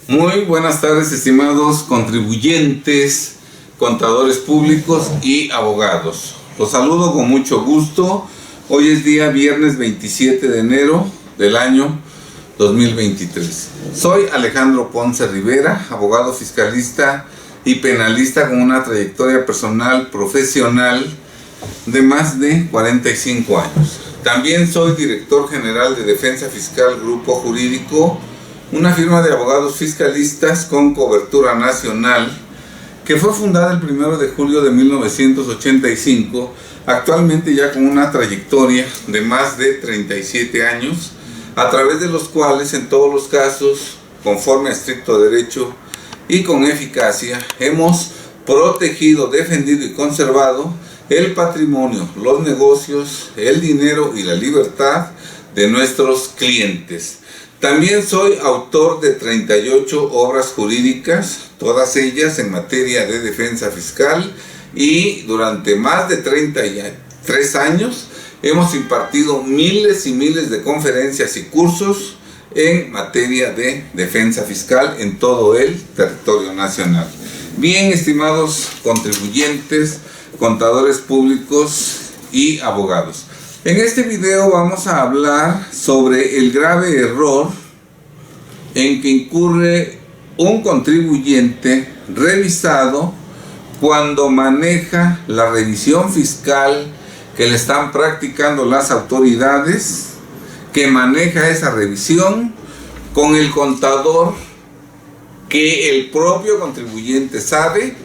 Muy buenas tardes, estimados contribuyentes, contadores públicos y abogados. Los saludo con mucho gusto. Hoy es día viernes 27 de enero del año 2023. Soy Alejandro Ponce Rivera, abogado fiscalista y penalista con una trayectoria personal profesional de más de 45 años. También soy director general de Defensa Fiscal Grupo Jurídico, una firma de abogados fiscalistas con cobertura nacional que fue fundada el 1 de julio de 1985, actualmente ya con una trayectoria de más de 37 años, a través de los cuales en todos los casos, conforme a estricto derecho y con eficacia, hemos protegido, defendido y conservado el patrimonio, los negocios, el dinero y la libertad de nuestros clientes. También soy autor de 38 obras jurídicas, todas ellas en materia de defensa fiscal, y durante más de 33 años hemos impartido miles y miles de conferencias y cursos en materia de defensa fiscal en todo el territorio nacional. Bien, estimados contribuyentes, contadores públicos y abogados. En este video vamos a hablar sobre el grave error en que incurre un contribuyente revisado cuando maneja la revisión fiscal que le están practicando las autoridades, que maneja esa revisión con el contador que el propio contribuyente sabe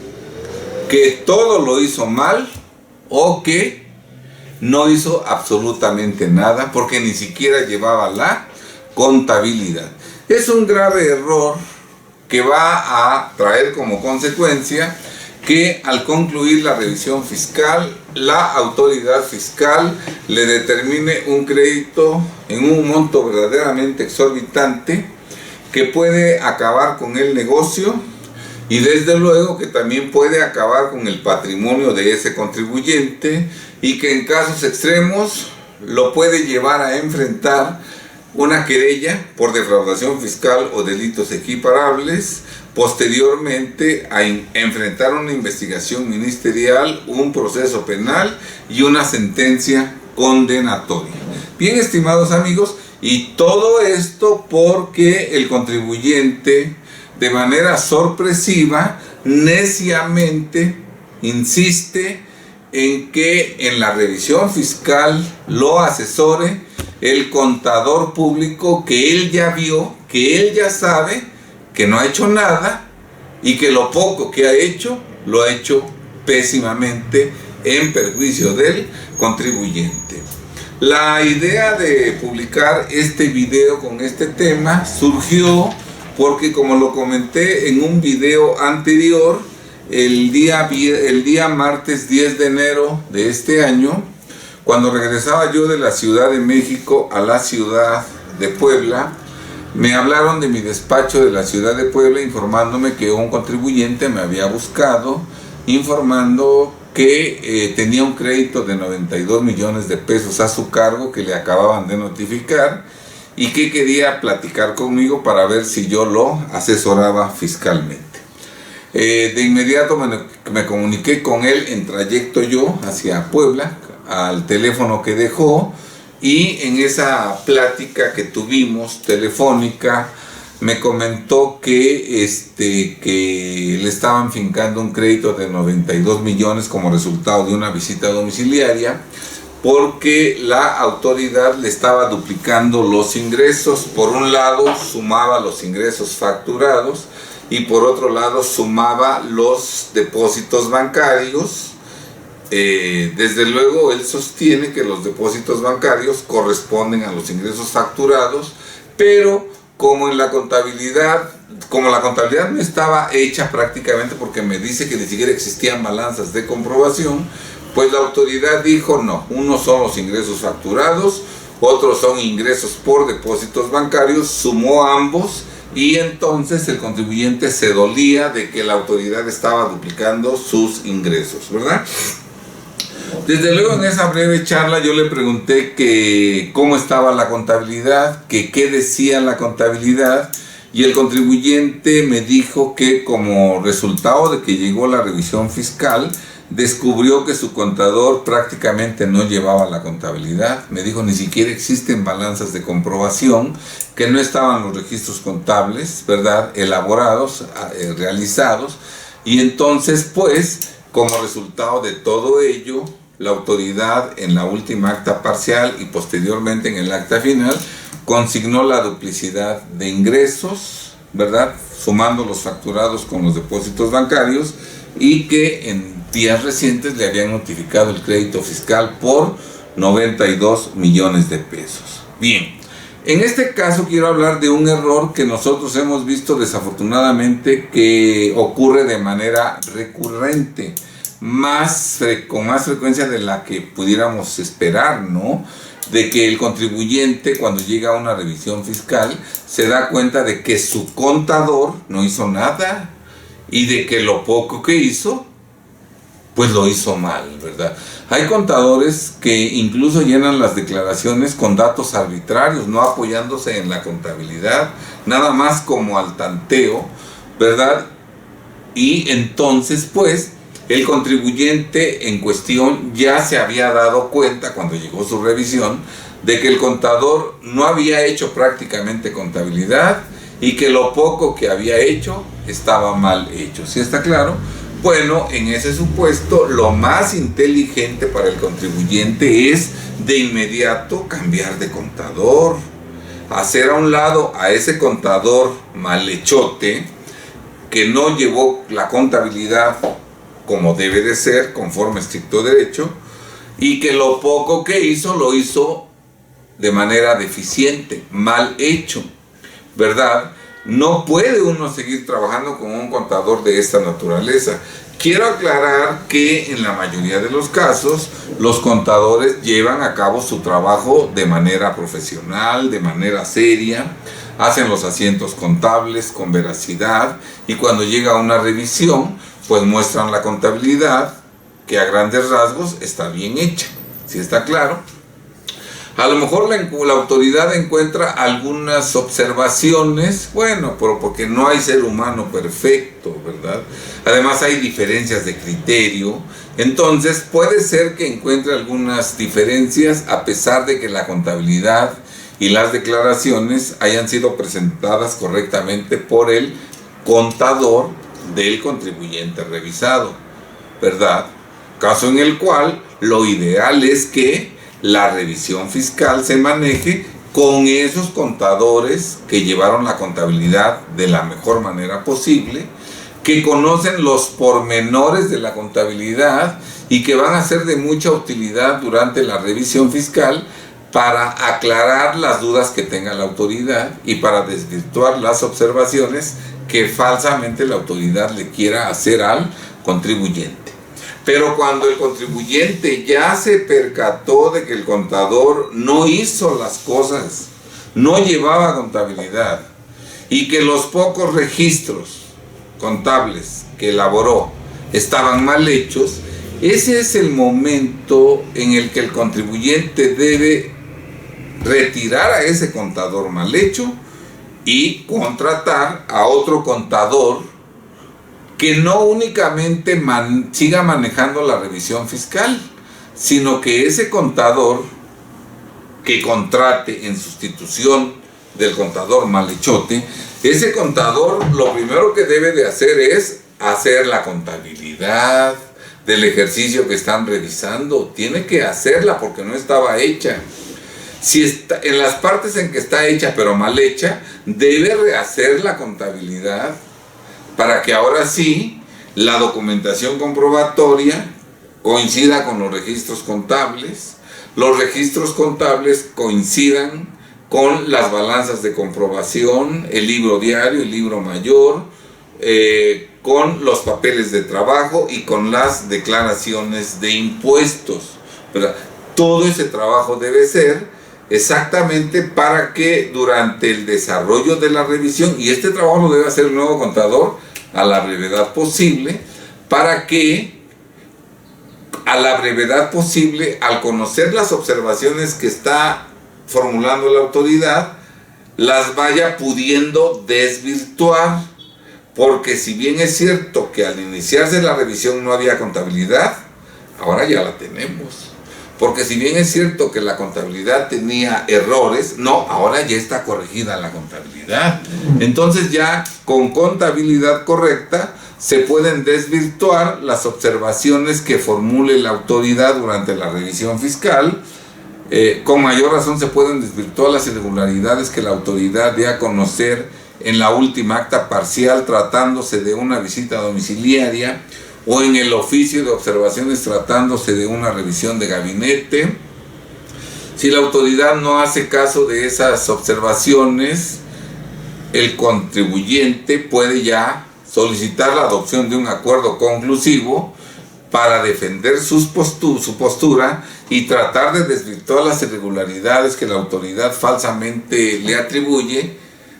que todo lo hizo mal o que no hizo absolutamente nada porque ni siquiera llevaba la contabilidad. Es un grave error que va a traer como consecuencia que al concluir la revisión fiscal, la autoridad fiscal le determine un crédito en un monto verdaderamente exorbitante que puede acabar con el negocio y desde luego que también puede acabar con el patrimonio de ese contribuyente y que en casos extremos lo puede llevar a enfrentar una querella por defraudación fiscal o delitos equiparables, posteriormente a enfrentar una investigación ministerial, un proceso penal y una sentencia condenatoria. Bien, estimados amigos, y todo esto porque el contribuyente de manera sorpresiva, neciamente insiste en que en la revisión fiscal lo asesore el contador público que él ya vio, que él ya sabe que no ha hecho nada y que lo poco que ha hecho, lo ha hecho pésimamente en perjuicio del contribuyente. La idea de publicar este video con este tema surgió porque, como lo comenté en un video anterior, el día martes 10 de enero de este año, cuando regresaba yo de la Ciudad de México a la ciudad de Puebla, me hablaron de mi despacho de la ciudad de Puebla informándome que un contribuyente me había buscado, informando que tenía un crédito de 92 millones de pesos a su cargo que le acababan de notificar y que quería platicar conmigo para ver si yo lo asesoraba fiscalmente. De inmediato me comuniqué con él en trayecto yo hacia Puebla, al teléfono que dejó, y en esa plática que tuvimos telefónica me comentó que le estaban fincando un crédito de 92 millones como resultado de una visita domiciliaria, porque la autoridad le estaba duplicando los ingresos. Por un lado sumaba los ingresos facturados y por otro lado sumaba los depósitos bancarios. Desde luego él sostiene que los depósitos bancarios corresponden a los ingresos facturados, pero como la contabilidad no estaba hecha prácticamente, porque me dice que ni siquiera existían balanzas de comprobación, pues la autoridad dijo no, unos son los ingresos facturados, otros son ingresos por depósitos bancarios, sumó ambos y entonces el contribuyente se dolía de que la autoridad estaba duplicando sus ingresos, ¿verdad? Desde luego en esa breve charla yo le pregunté que cómo estaba la contabilidad, que qué decía la contabilidad, y el contribuyente me dijo que como resultado de que llegó la revisión fiscal, descubrió que su contador prácticamente no llevaba la contabilidad. Me dijo, ni siquiera existen balanzas de comprobación, que no estaban los registros contables, ¿verdad?, elaborados, realizados, y entonces, pues, como resultado de todo ello, la autoridad en la última acta parcial y posteriormente en el acta final consignó la duplicidad de ingresos, ¿verdad?, sumando los facturados con los depósitos bancarios, y que en días recientes le habían notificado el crédito fiscal por 92 millones de pesos. Bien, en este caso quiero hablar de un error que nosotros hemos visto desafortunadamente que ocurre de manera recurrente, con más frecuencia de la que pudiéramos esperar, ¿no? De que el contribuyente, cuando llega a una revisión fiscal, se da cuenta de que su contador no hizo nada y de que lo poco que hizo, pues lo hizo mal, ¿verdad? Hay contadores que incluso llenan las declaraciones con datos arbitrarios, no apoyándose en la contabilidad, nada más como al tanteo, ¿verdad? Y entonces, pues, el contribuyente en cuestión ya se había dado cuenta cuando llegó su revisión de que el contador no había hecho prácticamente contabilidad y que lo poco que había hecho estaba mal hecho. ¿Sí está claro? Bueno, en ese supuesto, lo más inteligente para el contribuyente es de inmediato cambiar de contador, hacer a un lado a ese contador malhechote que no llevó la contabilidad como debe de ser, conforme a estricto derecho, y que lo poco que hizo, lo hizo de manera deficiente, mal hecho, ¿verdad? No puede uno seguir trabajando con un contador de esta naturaleza. Quiero aclarar que en la mayoría de los casos, los contadores llevan a cabo su trabajo de manera profesional, de manera seria, hacen los asientos contables con veracidad, y cuando llega a una revisión, pues muestran la contabilidad que a grandes rasgos está bien hecha. ¿Sí está claro? A lo mejor la autoridad encuentra algunas observaciones, bueno, pero porque no hay ser humano perfecto, ¿verdad? Además hay diferencias de criterio, entonces puede ser que encuentre algunas diferencias a pesar de que la contabilidad y las declaraciones hayan sido presentadas correctamente por el contador del contribuyente revisado, ¿verdad? Caso en el cual lo ideal es que la revisión fiscal se maneje con esos contadores que llevaron la contabilidad de la mejor manera posible, que conocen los pormenores de la contabilidad y que van a ser de mucha utilidad durante la revisión fiscal para aclarar las dudas que tenga la autoridad y para desvirtuar las observaciones que falsamente la autoridad le quiera hacer al contribuyente. Pero cuando el contribuyente ya se percató de que el contador no hizo las cosas, no llevaba contabilidad, y que los pocos registros contables que elaboró estaban mal hechos, ese es el momento en el que el contribuyente debe retirar a ese contador mal hecho y contratar a otro contador que no únicamente siga manejando la revisión fiscal, sino que ese contador que contrate en sustitución del contador malhechote, ese contador lo primero que debe de hacer es hacer la contabilidad del ejercicio que están revisando. Tiene que hacerla porque no estaba hecha. Si está, en las partes en que está hecha pero mal hecha, debe rehacer la contabilidad para que ahora sí la documentación comprobatoria coincida con los registros contables coincidan con las balanzas de comprobación, el libro diario, el libro mayor, con los papeles de trabajo y con las declaraciones de impuestos, ¿verdad? Todo ese trabajo debe ser exactamente para que durante el desarrollo de la revisión, y este trabajo lo debe hacer el nuevo contador a la brevedad posible, para que a la brevedad posible, al conocer las observaciones que está formulando la autoridad, las vaya pudiendo desvirtuar, porque si bien es cierto que al iniciarse la revisión no había contabilidad, ahora ya la tenemos. Porque si bien es cierto que la contabilidad tenía errores, no, ahora ya está corregida la contabilidad. Entonces ya con contabilidad correcta se pueden desvirtuar las observaciones que formule la autoridad durante la revisión fiscal. Con mayor razón se pueden desvirtuar las irregularidades que la autoridad dé a conocer en la última acta parcial tratándose de una visita domiciliaria, o en el oficio de observaciones tratándose de una revisión de gabinete. Si la autoridad no hace caso de esas observaciones, el contribuyente puede ya solicitar la adopción de un acuerdo conclusivo para defender su postura y tratar de desvirtuar las irregularidades que la autoridad falsamente le atribuye,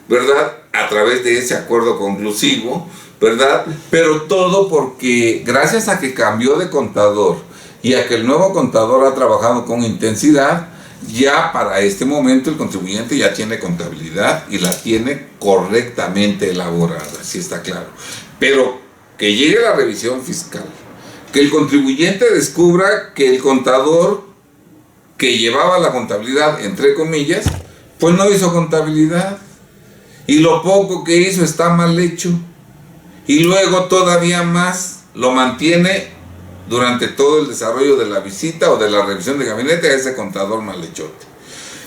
¿verdad?, a través de ese acuerdo conclusivo, ¿verdad? Pero todo porque gracias a que cambió de contador y a que el nuevo contador ha trabajado con intensidad, ya para este momento el contribuyente ya tiene contabilidad y la tiene correctamente elaborada, así está claro. Pero que llegue la revisión fiscal, que el contribuyente descubra que el contador que llevaba la contabilidad, entre comillas, pues no hizo contabilidad, y lo poco que hizo está mal hecho, y luego todavía más lo mantiene durante todo el desarrollo de la visita o de la revisión de gabinete a ese contador malhechote.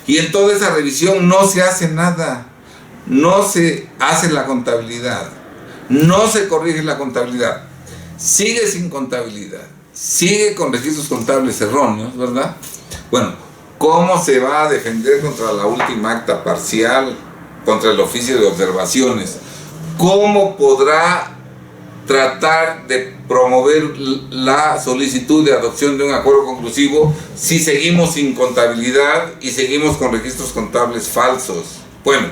Y en toda esa revisión no se hace nada, no se hace la contabilidad, no se corrige la contabilidad, sigue sin contabilidad, sigue con registros contables erróneos, ¿verdad? Bueno, ¿cómo se va a defender contra la última acta parcial, contra el oficio de observaciones? ¿Cómo podrá tratar de promover la solicitud de adopción de un acuerdo conclusivo si seguimos sin contabilidad y seguimos con registros contables falsos? Bueno,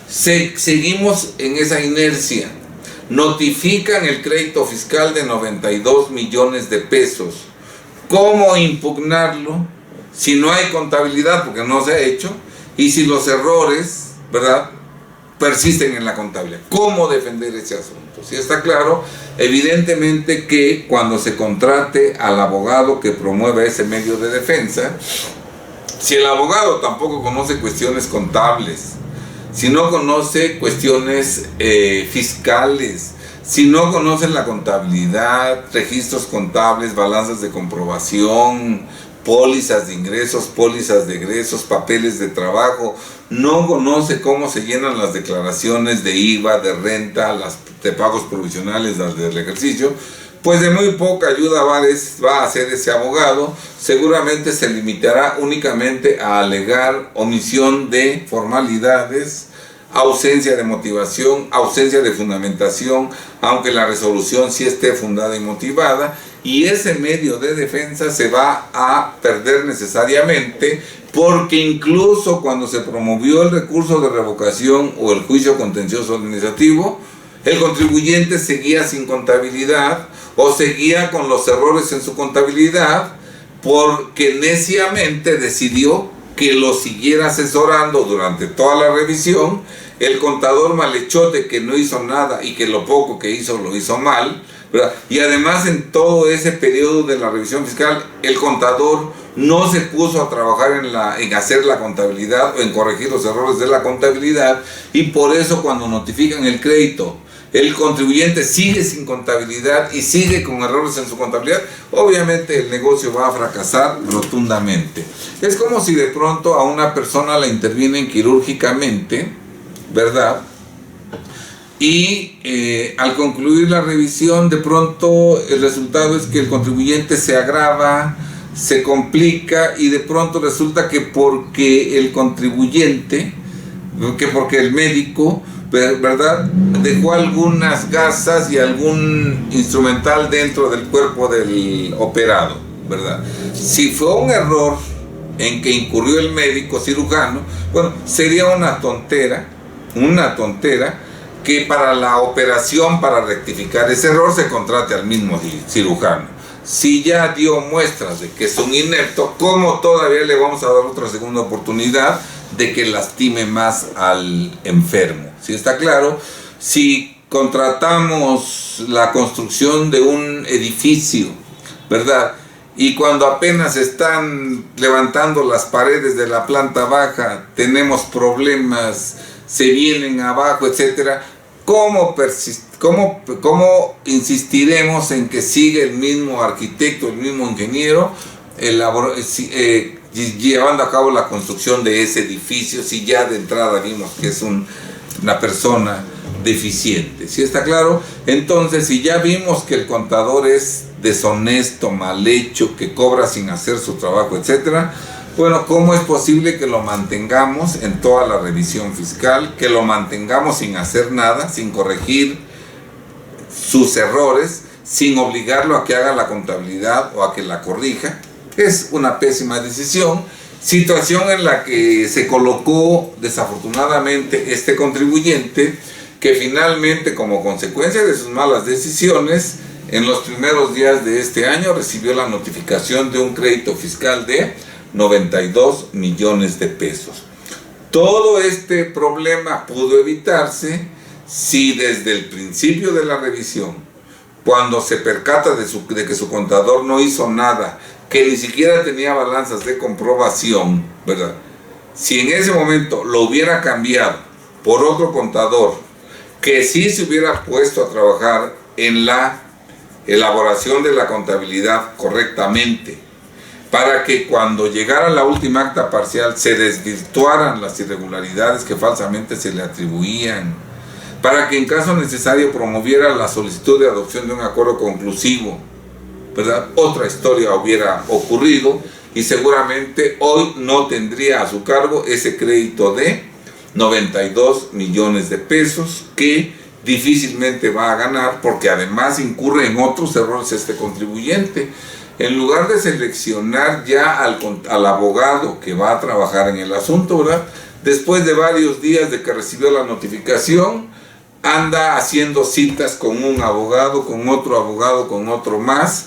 seguimos en esa inercia. Notifican el crédito fiscal de 92 millones de pesos. ¿Cómo impugnarlo si no hay contabilidad, porque no se ha hecho, y si los errores, ¿verdad?, persisten en la contabilidad? ¿Cómo defender ese asunto? Si está claro, evidentemente que cuando se contrate al abogado que promueva ese medio de defensa, si el abogado tampoco conoce cuestiones contables, si no conoce cuestiones fiscales, si no conoce la contabilidad, registros contables, balanzas de comprobación, pólizas de ingresos, pólizas de egresos, papeles de trabajo, no conoce cómo se llenan las declaraciones de IVA, de renta, las de pagos provisionales, las del ejercicio, pues de muy poca ayuda va a hacer ese abogado. Seguramente se limitará únicamente a alegar omisión de formalidades, ausencia de motivación, ausencia de fundamentación, aunque la resolución sí esté fundada y motivada, y ese medio de defensa se va a perder necesariamente, porque incluso cuando se promovió el recurso de revocación o el juicio contencioso administrativo, el contribuyente seguía sin contabilidad o seguía con los errores en su contabilidad, porque neciamente decidió que lo siguiera asesorando durante toda la revisión el contador malhechote que no hizo nada y que lo poco que hizo lo hizo mal, ¿verdad? Y además en todo ese periodo de la revisión fiscal el contador no se puso a trabajar en hacer la contabilidad o en corregir los errores de la contabilidad, y por eso cuando notifican el crédito el contribuyente sigue sin contabilidad y sigue con errores en su contabilidad, obviamente el negocio va a fracasar rotundamente. Es como si de pronto a una persona la intervienen quirúrgicamente, ¿verdad? Y al concluir la revisión, de pronto el resultado es que el contribuyente se agrava, se complica, y de pronto resulta que porque el contribuyente, porque el médico, ¿verdad?, dejó algunas gasas y algún instrumental dentro del cuerpo del operado, ¿verdad? Si fue un error en que incurrió el médico cirujano, bueno, sería una tontera que para la operación, para rectificar ese error, se contrate al mismo cirujano. Si ya dio muestras de que es un inepto, ¿cómo todavía le vamos a dar otra segunda oportunidad de que lastime más al enfermo. ¿Sí está claro? Si contratamos la construcción de un edificio, ¿verdad? Y cuando apenas están levantando las paredes de la planta baja, tenemos problemas, se vienen abajo, etcétera. ¿Cómo insistiremos en que siga el mismo arquitecto, el mismo ingeniero, llevando a cabo la construcción de ese edificio, si ya de entrada vimos que es una persona deficiente? ¿Sí está claro? Entonces, si ya vimos que el contador es deshonesto, mal hecho, que cobra sin hacer su trabajo, etcétera, bueno, ¿cómo es posible que lo mantengamos en toda la revisión fiscal, que lo mantengamos sin hacer nada, sin corregir sus errores, sin obligarlo a que haga la contabilidad o a que la corrija? Es una pésima decisión, situación en la que se colocó desafortunadamente este contribuyente, que finalmente, como consecuencia de sus malas decisiones, en los primeros días de este año recibió la notificación de un crédito fiscal de 92 millones de pesos. Todo este problema pudo evitarse si desde el principio de la revisión, cuando se percata de que su contador no hizo nada, que ni siquiera tenía balanzas de comprobación, ¿verdad? Si en ese momento lo hubiera cambiado por otro contador que sí se hubiera puesto a trabajar en la elaboración de la contabilidad correctamente, para que cuando llegara la última acta parcial se desvirtuaran las irregularidades que falsamente se le atribuían, para que en caso necesario promoviera la solicitud de adopción de un acuerdo conclusivo, ¿verdad? Otra historia hubiera ocurrido y seguramente hoy no tendría a su cargo ese crédito de 92 millones de pesos que difícilmente va a ganar, porque además incurre en otros errores este contribuyente. En lugar de seleccionar ya al abogado que va a trabajar en el asunto, ¿verdad?, después de varios días de que recibió la notificación, anda haciendo citas con un abogado, con otro más.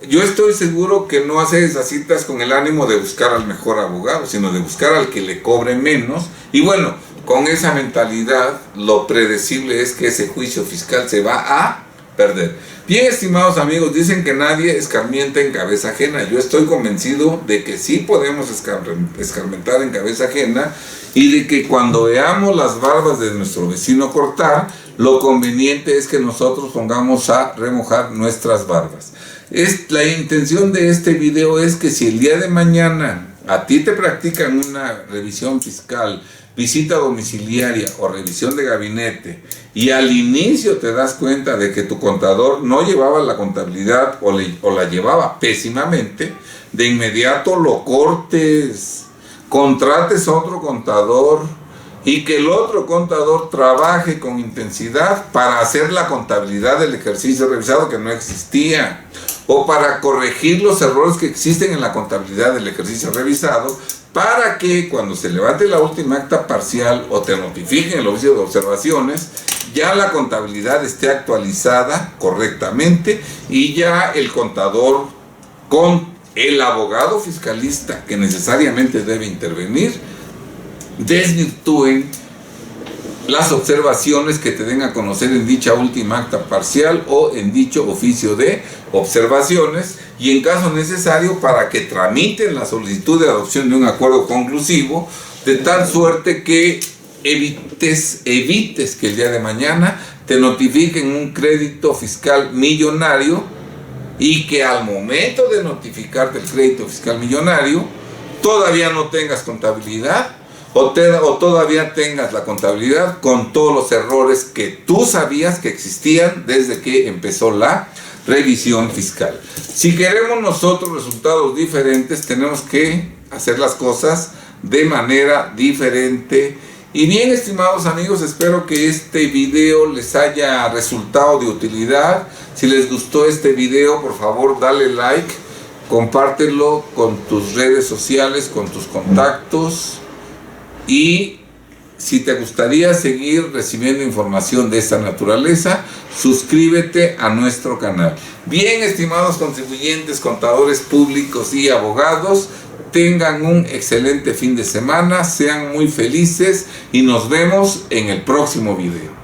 Yo estoy seguro que no hace esas citas con el ánimo de buscar al mejor abogado, sino de buscar al que le cobre menos. Y bueno, con esa mentalidad, lo predecible es que ese juicio fiscal se va a perder. Bien, estimados amigos, dicen que nadie escarmienta en cabeza ajena. Yo estoy convencido de que sí podemos escarmentar en cabeza ajena, y de que cuando veamos las barbas de nuestro vecino cortar, lo conveniente es que nosotros pongamos a remojar nuestras barbas. La intención de este video es que si el día de mañana a ti te practican una revisión fiscal, visita domiciliaria o revisión de gabinete, y al inicio te das cuenta de que tu contador no llevaba la contabilidad o la llevaba pésimamente, de inmediato lo cortes, contrates a otro contador y que el otro contador trabaje con intensidad para hacer la contabilidad del ejercicio revisado que no existía, o para corregir los errores que existen en la contabilidad del ejercicio revisado, para que cuando se levante la última acta parcial o te notifiquen el oficio de observaciones, ya la contabilidad esté actualizada correctamente y ya el contador con el abogado fiscalista que necesariamente debe intervenir desvirtúen las observaciones que te den a conocer en dicha última acta parcial o en dicho oficio de observaciones, y en caso necesario para que tramiten la solicitud de adopción de un acuerdo conclusivo, de tal suerte que evites que el día de mañana te notifiquen un crédito fiscal millonario, y que al momento de notificarte el crédito fiscal millonario todavía no tengas contabilidad, o todavía tengas la contabilidad con todos los errores que tú sabías que existían desde que empezó la revisión fiscal. Si queremos nosotros resultados diferentes, tenemos que hacer las cosas de manera diferente. Y bien, estimados amigos, espero que este video les haya resultado de utilidad. Si les gustó este video, por favor dale like, compártelo con tus redes sociales, con tus contactos, y si te gustaría seguir recibiendo información de esta naturaleza, suscríbete a nuestro canal. Bien, estimados contribuyentes, contadores públicos y abogados, Tengan un excelente fin de semana, sean muy felices y nos vemos en el próximo video.